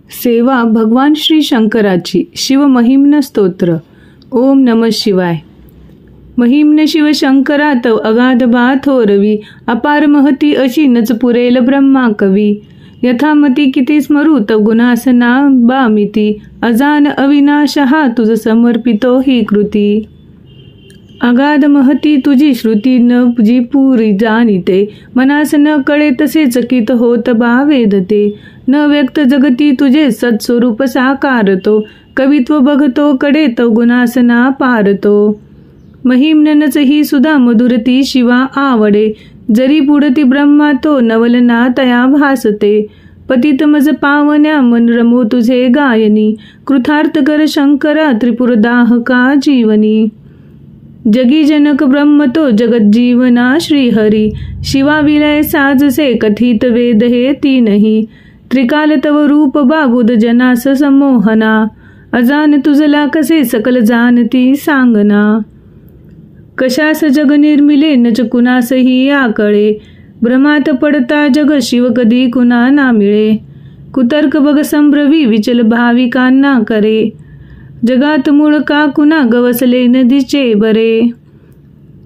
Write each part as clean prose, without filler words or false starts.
सेवा भगवान श्री शंकराची शिवमहिम्न स्तोत्र. ओम नमः शिवाय. महिम्न शिव शंकरा तव अगाध बा थोरवी, अपार महती अशी नच पुरेल ब्रह्मा कवी. यथामती किती स्मरू तव गुणासना बामिती, अजान अविनाश हा तुझ समर्पितो ही कृती. अगाध महती तुझी श्रुती न जी पुरी जाणीते, मनास न कळे तसे चकित होत बा वेदते. न व्यक्त जगती तुझे सत्स्वरूप साकारतो, कवित्व बघतो कडे तव गुणासना पारतो. महिम्नच ही सुधा मधुरती शिवा आवडे, जरी पुढती ब्रह्मा तो नवलना तया भासते. पतित मज पावन्या मन रमो तुझे गायनी, कृतार्थ कर शंकरा त्रिपुरदाहका जीवनी. जगी जनक ब्रह्म तो जगत जीवना श्रीहरी, शिवा विलय साजसे कथित वेद हे तीनही. त्रिकाल तव रूप बाबुद जनास समोहना, अजान तुझला कसे सकल जाणती सांगना. कशास जग निर्मिले नच कुणासही आकळे, भ्रमात पडता जग शिव कधी कुणा ना मिळे. कुतर्क बग संभ्रवी विचल भाविकांना करे, जगात मूळ का कुणा गवसले नदीचे बरे.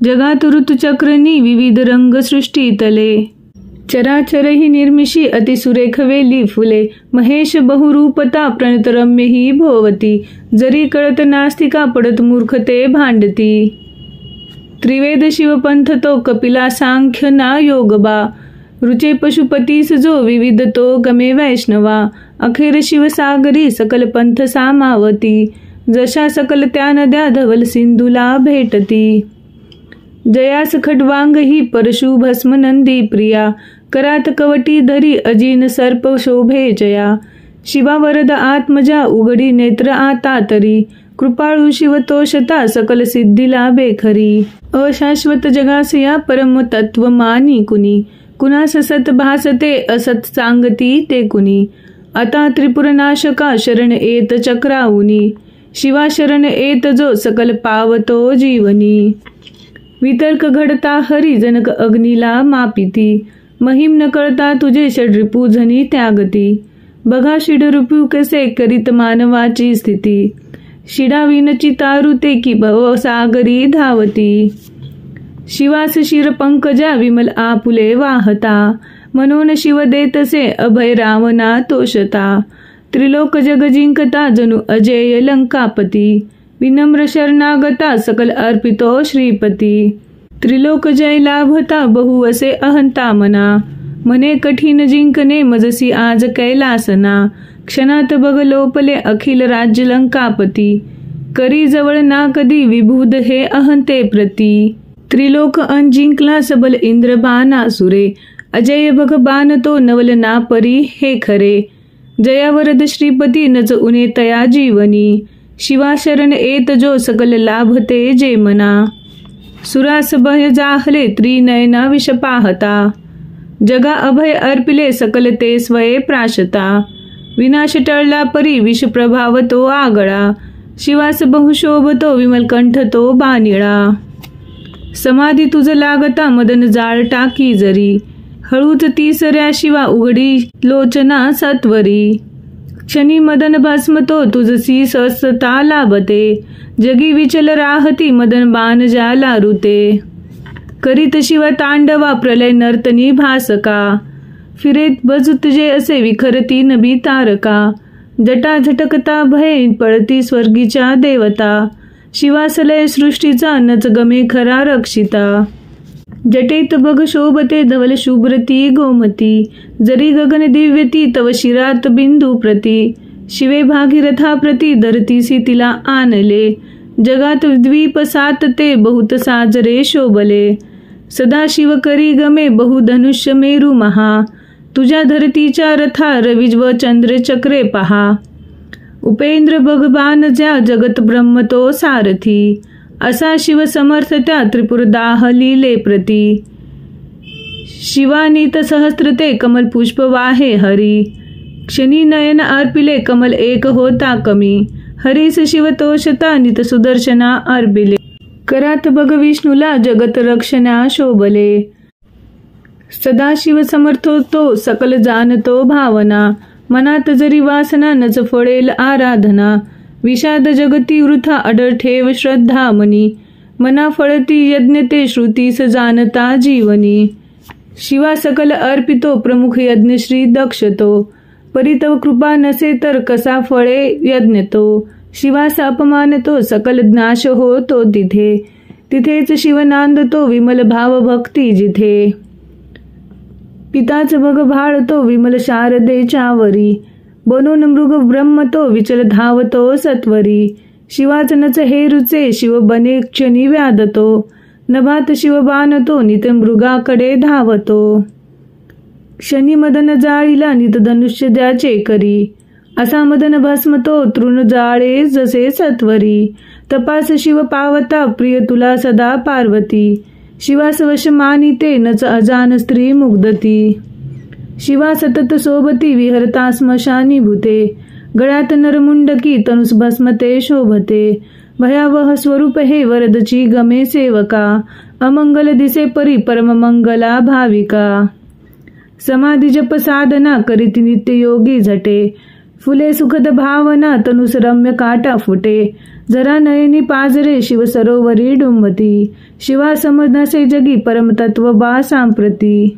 जगात ऋतुचक्रनी विविध रंग सृष्टी तले, चराचरही निर्मिशी अतिसुरेख वेली फुले. महेश बहुरूपता प्रणतरम्य ही भोवती, जरी कळत नास्तिका पडत मूर्खते भांडती. त्रिवेद शिवपंथ तो कपिला सांख्य ना योगबा, रुचे पशुपतीस जो विविध तो गमे वैष्णवा. अखेर शिवसागरी सकल पंथ सामावती, जशा सकल त्या नद्या धवल सिंधूला भेटती. जयास खड्वांग ही परशु भस्म नंदी प्रिया, करात कवटी धरी अजिन सर्प शोभे जया. शिवा वरद आत्मजा उघडी नेत्र आता तरी, कृपाळू शिवतोषता सकल सिद्धीला बेखरी. अशाश्वत जगासया परम तत्व मानी कुणी, कुणास सत भासते असत सांगती ते कुणी. आता त्रिपुरनाशका शरण येत चक्राऊनी, शिवा शरण येत जो सकल पावतो जीवनी. वितर्क घडता हरी जनक अग्नीला मापिती, महिम न कळता तुझे षड्रिपू झनी त्यागती. बघा शिडरूपू कसे करीत मानवाची स्थिती, शिडाविनची तारुते की भवसागरी धावती. शिवास शिर पंकजा विमल आपुले वाहता, मनोन शिव देतसे अभय रावणा तोषता. त्रिलोक जग जिंकता जणू अजेय लंकापती, विनम्र शरणागता सकल अर्पितो श्रीपती. त्रिलोक जय लाभता बहु असे अहंता मना, मने कठीण जिंकणे मजसी आज कैलासना. क्षणात बघ लोपले अखिल राज्य लंकापती, करी जवळ ना कधी विभूद हे अहंते प्रती. त्रिलोक जिंकला सबल इंद्र बाणासुरे, अजय बघ बाण तो नवल ना परी हे खरे. जयावरद श्रीपती नच उने तया जीवनी, शिवा शरण येत जो सकल लाभते जे मना. सुरास भय जाहले त्रिनयना विष पाहता, जगा अभय अर्पिले सकल ते स्वये प्राशता. विनाश टळला परी विष प्रभाव तो आगळा, शिवास बहुशोभतो विमल कंठ तो बानिळा. समाधी तुझ लागता मदन जाळ टाकी जरी, हळूच तिसऱ्या शिवा उघडी लोचना सत्वरी. क्षणी मदन भस्म तो तुझसी सहजता लाभते, जगी विचल राहती मदन बाण जाला रुते. करीत शिव तांडवा प्रलय नर्तनी भासका, फिरेत बज तुझे असे विखरती नभी तारका. जटा झटकता भय पळती स्वर्गीच्या देवता, शिवासलय सृष्टीचा नच गमे खरा रक्षिता. जटेत बघ शोभते धवल शुभ्रती गोमती, जरी गगन दिव्यती तव शिरात बिंदू प्रती. शिवे भागीरथा प्रती धरतीसी तिला आणले, जगात द्वीप सात ते बहुत साजरे शोभले. सदा शिव करी गमे बहुधनुष्य मेरू महा, तुझ्या धरतीच्या रथा रविज व चंद्र चक्रे पहा. उपेंद्र बघबान ज्या जगत ब्रह्म तो सारथी, असा शिव समर्थ त्या त्रिपुरदाह लीले प्रती. शिवानीत सहस्त्रते कमल पुष्प वाहे हरी, क्षणी नयन अर्पिले कमल एक होता कमी. हरीस शिवतोषता नित सुदर्शना अर्पिले, करात बघ विष्णूला जगत रक्षणा शोभले. सदाशिव समर्थो तो सकल जाणतो भावना, मनात जरी वासना नच फळेल आराधना. विषाद जगती वृथा अडळ ठेव श्रद्धा मनी. मना फळती यज्ञ ते श्रुतीस जाणता जीवनी. शिवा सकल अर्पितो प्रमुख यज्ञ श्री दक्षतो. परितव कृपा नसे तर कसा फळे यज्ञ तो. शिवास अपमान तो सकल नाश होतो तिथे. तिथेच शिव नांदतो विमल भाव भक्ती जिथे. पिताच भग भाळतो विमल शारदेच्या वरी. बनून मृग ब्रह्म तो विचल धावतो सत्वरी. शिवाच नच हेरुचे शिव बने क्षणी व्याधतो. नभात शिव बाणतो नित मृगाकडे धावतो. क्षणी मदन जाळीला नित धनुष्य द्याचे करी. असा मदन भस्म तो तृण जाळे जसे सत्वरी. तपास शिव पावता प्रिय तुला सदा पार्वती. शिवास वश मानिते नच अजान स्त्री मुग्धती. शिवा सतत सोबती विहरता स्मशानी भूते. गळ्यात नरमुंडकी तनुस भस्मते शोभते. भयावह स्वरूप हे वरदची गमे सेवका. अमंगल दिसे परी परम मंगला भाविका. समाधी जप साधना करीत नित्य योगी झटे. फुले सुखद भावना तनुस रम्य काटा फुटे. जरा नयनी पाजरे शिव सरोवरी डुंबती. शिवा समनसे जगी परमतत्व बा सांप्रती.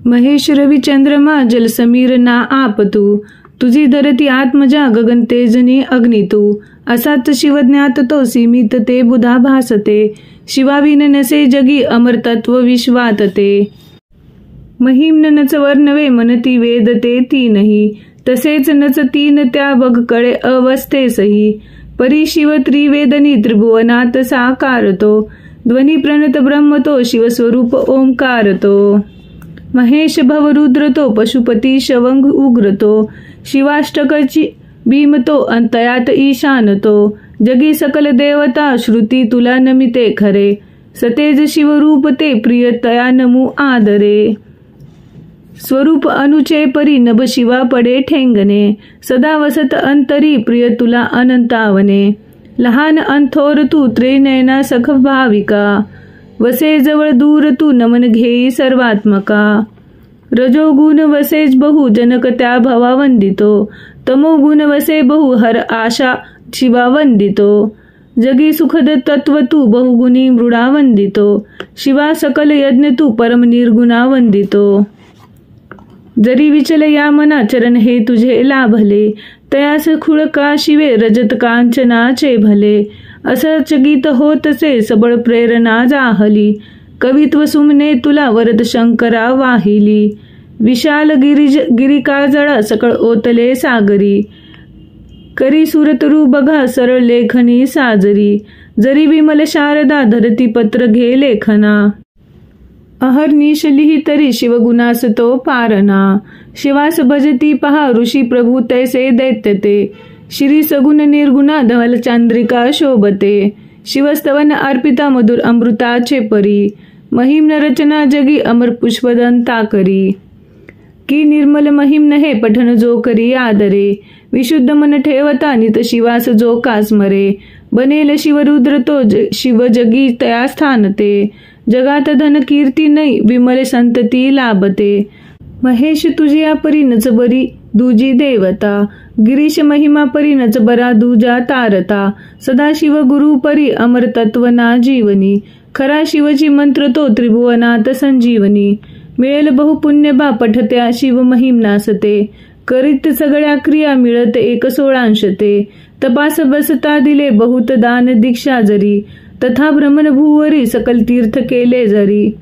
महेश रवी चंद्रमा जल समीर ना आपतू. तुझी धरती आत्मजा गगन तेजनी अग्नी तू. असाच शिवज्ञात तो सीमित ते बुधा भासते. शिवाविन नसे जगी अमरतत्व विश्वात ते. महिम्न नच वर्णवे मनती वेदते तीनही. तसेच नच तीन त्या बघ कळे अवस्थेसही. परी शिव त्रिवेदनी त्रिभुवनात साकारतो. ध्वनी प्रणत ब्रह्म तो शिवस्वरूप ओंकार तो. महेश भवरुद्र तो पशुपती शवंग उग्र तो. शिवाष्टकची भीम तो अंतयात ईशान तो. जगी सकल देवता श्रुती तुला नमिते खरे. सतेज शिवरूप ते प्रिय तया नमू आदरे. स्वरूप अनुचे परी नभ शिवा पडे ठेंगणे. सदा वसत अंतरी प्रिय तुला अनंतावने. लहान अंथोर तू त्रिनयना सख भाविका. वसे जवळ दूर तू नमन घेई सर्वात्मका. रजोगुण वसेच बहु जनक त्या भवा वंदितो. तमोगुण वसे बहु हर आशा शिवा वंदितो. जगी सुखद तत्व तू बहुगुणी मृडा वंदितो. शिवा सकल यज्ञ तू परम निर्गुणा वंदितो. जरी विचल या मना चरण हे तुझे लाभले. तयास खुळका शिवे रजत कांचनाचे भले. असच गीत होतसे सबळ प्रेरणा जाहली. कवित्व सुमने तुला वरद शंकरा वाहिली. विशाल गिरिका जळ सकळ ओतले सागरी. करी सुरतरू बघा सरळ लेखनी साजरी. जरी विमल शारदा धरती पत्र घे लेखना. अहर्निश लिही तरी शिवगुणास तो पारणा. शिवास भजती पहा ऋषी प्रभू तैसे दैत्यते. श्री सगुण निर्गुणा धवल चांद्रिका शोभते. शिवस्तवन अर्पिता मधुर अमृताचे परी. महिम्न रचना जगी अमर पुष्पदंता करी. की निर्मल महिम्न हे पठन जो करी आदरे. विशुद्ध मन ठेवता नित शिवास जो कास मरे. बनेल शिवरुद्र तो शिव जगी तया स्थानते. जगात धन कीर्ती नाही विमल संतती लाभते. महेश तुझिया परी नच बरी दुजी देवता. गिरीश महिमा परी नच बरा दुजा तारता. सदाशिव गुरु परी अमर तत्वना जीवनी. खरा शिवची मंत्र तो त्रिभुवनात संजीवनी. मिळेल बहुपुण्य बा पठत्या शिव महिम्नासते. करीत सगळ्या क्रिया मिळत एक सोळांशते. तपास बसता दिले बहुत दान दीक्षा जरी. तथा भ्रमण भूवरी सकल तीर्थ केले जरी.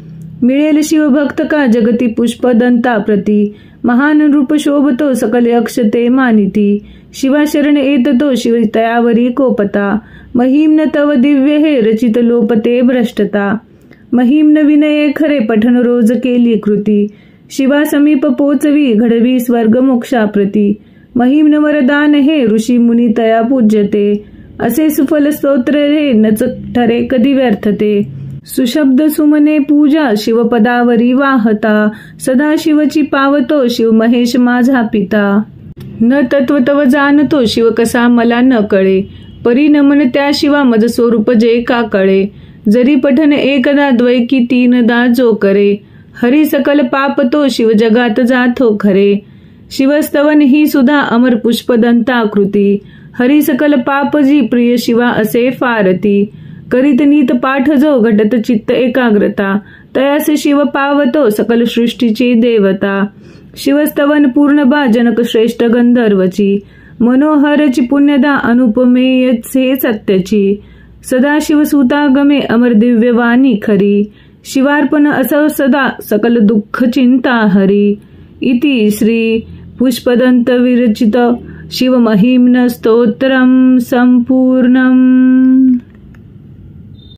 मिळेल शिवभक्त का जगती पुष्पदंता प्रती. महान रूप शोभतो सकल अक्षते मानिती. शिवा शरण येत तो शिव तयावरी कोपता. महिम्न तव दिव्य हे रचित लोपते भ्रष्टता. महिम्न विनये खरे पठन रोज केली कृती. शिवा समीप पोचवी घडवी स्वर्ग मोक्षाप्रती. महिम्न वरदान हे ऋषी मुनी तया पूज्यते. असे सुफल स्तोत्र हे नच ठरे कधी व्यर्थते. सुशब्द सुमने पूजा शिवपदावरी वाहता. सदा शिवची पावतो शिव महेश माझा पिता. न तत्व तव जाणतो शिव कसा मला न कळे. परी नमन त्या शिवा मज स्वरूप जे का कळे. जरी पठन एकदा द्वैकी तीनदा जो करे. हरी सकल पाप तो शिव जगात जातो खरे. शिवस्तवन ही सुद्धा अमर पुष्पदंताकृती. हरी सकल पापजी प्रिय शिवा असे फारती. करीत नीत पाठ जो घटत चित्त एकाग्रता. तयासे शिव पावतो सकल सृष्टीची देवता. शिवस्तवन पूर्ण बा जनक श्रेष्ठ गंधर्वची. मनोहरची पुण्यदा अनुपमेय हे सत्याची. सदाशिव सुतागमे अमर दिव्यवाणी खरी. शिवार्पण असो सदा सकल दुःख चिंता हरी. इति श्री पुष्पदंत विरचित शिवमहिम्न स्तोत्रम संपूर्णम.